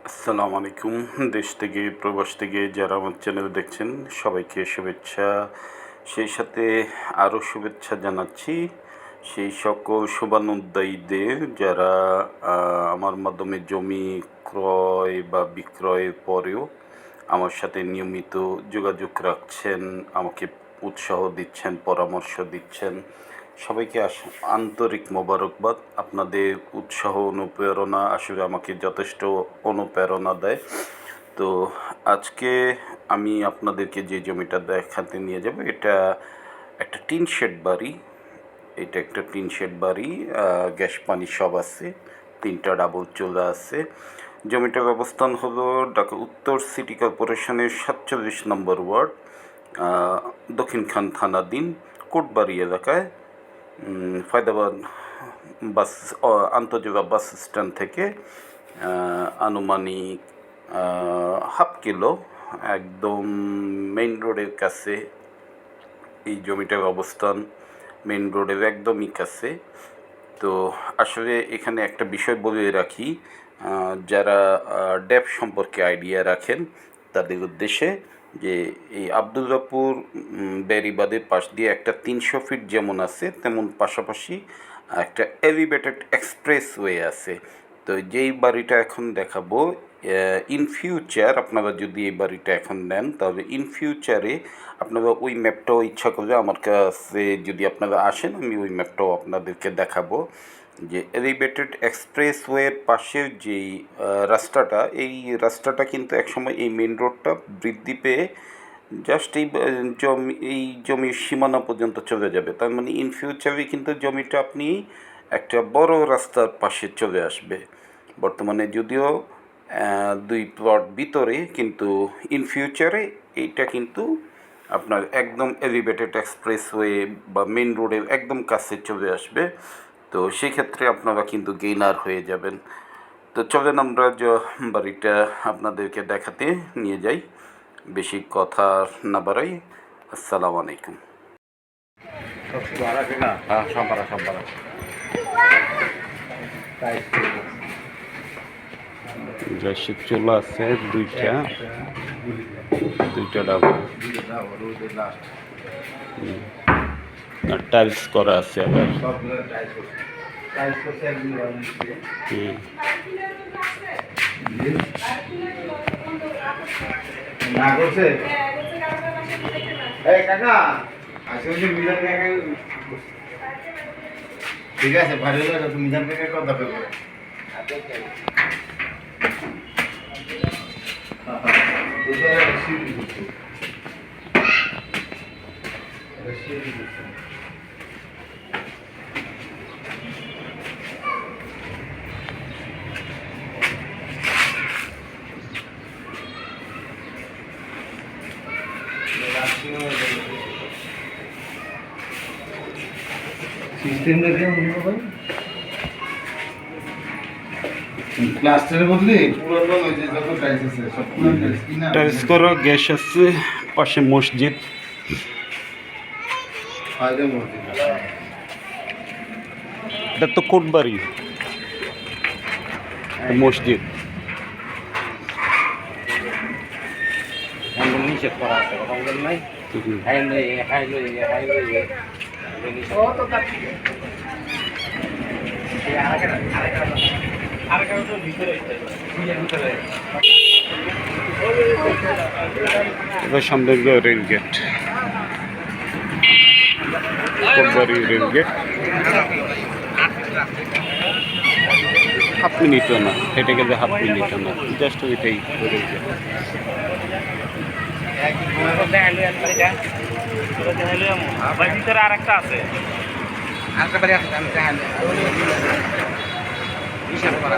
আসসালামু আলাইকুম। দেশ থেকে প্রবাস থেকে যারা আমার চ্যানেল দেখছেন সবাইকে শুভেচ্ছা। সেই সাথে আরও শুভেচ্ছা জানাচ্ছি সেই সকল শুভানুদ্দায়ীদের যারা আমার মাধ্যমে জমি ক্রয় বা বিক্রয়ের পরেও আমার সাথে নিয়মিত যোগাযোগ রাখছেন, আমাকে উৎসাহ দিচ্ছেন, পরামর্শ দিচ্ছেন। সবাইকে আন্তরিক মোবারকবাদ। আপনাদের উৎসাহ অনুপ্রেরণা আসলে আমাকে যথেষ্ট অনুপ্রেরণা দেয়। তো আজকে আমি আপনাদেরকে যে জমিটা দেখাতে নিয়ে যাব, এটা একটা টিন শেড বাড়ি। এটা একটা টিন শেড বাড়ি, গ্যাস পানি সব আছে, 3টা ডাবল চুলা আছে। জমিটার অবস্থান হলো ঢাকা উত্তর সিটি কর্পোরেশনের 47 নম্বর ওয়ার্ড, দক্ষিণখান থানাধীন কোটবাড়ি এলাকায়। ফায়দাবাদ বাস আন্তজেলা বাস স্ট্যান্ড থেকে আনুমানিক হাফ কিলো একদম মেইন রোডের কাছে এই জমিটার অবস্থান। মেইন রোডের একদমই কাছে। তো আসলে এখানে একটা বিষয় বলে রাখি, যারা ড্যাপ সম্পর্কে আইডিয়া রাখেন তাদের উদ্দেশ্যে, যে এই আবদুল্লাপুর বেড়িবাঁধের পাশ দিয়ে একটা 300 ফিট যেমন আছে, তেমন পাশাপাশি একটা এলিভেটেড এক্সপ্রেসওয়ে আছে। তো যেই বাড়িটা এখন দেখাবো, ইন ফিউচার আপনারা যদি এই বাড়িটা এখন নেন, তাহলে ইন ফিউচারে আপনারা ওই ম্যাপটাও ইচ্ছা করলে আমার কাছে যদি আপনারা আসেন, আমি ওই ম্যাপটাও আপনাদেরকে দেখাবো। যে এলিভেটেড এক্সপ্রেসওয়ের পাশের যেই রাস্তাটা, এই রাস্তাটা কিন্তু একসময় এই মেন রোডটা বৃদ্ধি পেয়ে জাস্ট এই জমির সীমানা পর্যন্ত চলে যাবে। তার মানে ইন ফিউচারে কিন্তু জমিটা আপনি একটা বড় রাস্তার পাশে চলে আসবে। বর্তমানে যদিও 2 প্লট ভিতরে, কিন্তু ইন ফিউচারে এইটা কিন্তু আপনার একদম এলিভেটেড এক্সপ্রেসওয়ে বা মেন রোডের একদম কাছে চলে আসবে। তো সেক্ষেত্রে আপনারা কিন্তু গেইনার হয়ে যাবেন। তো চলেন আমরা বাড়িটা আপনাদেরকে দেখাতে নিয়ে যাই। বেশি কথা না বাড়াই। আসসালামু আলাইকুম। গ্যাসের চুলা আছে দুইটা ডাবল, আর টাইলস করা আছে আবার। ঠিক আছে, ভালো লাগে তুমি জানতে কথা করে সিস্টেম দেখে প্লাস্টারের বদলে পুরো হয়েছে, যত টাইলস আছে সব পুরো টাইলস কিনা, টাইলস করা, গ্যাস আছে, পাশে মসজিদ। ফায়দা মসজিদ এটা তো কোটবাড়ি মসজিদ। নিষেধ করা আছে, কথা বলেন নাই। এবার সামনে rail gate, Kotbari rail gate. 1/2 মিনিটও না, হেঁটে গেলে 1/2 মিনিটও না, জাস্ট ওইটাই রেল গেট। ভিতরে আর একটা আছে, আরেকটা বাড়ি আছে, আমি দেখালে হিসাব করা।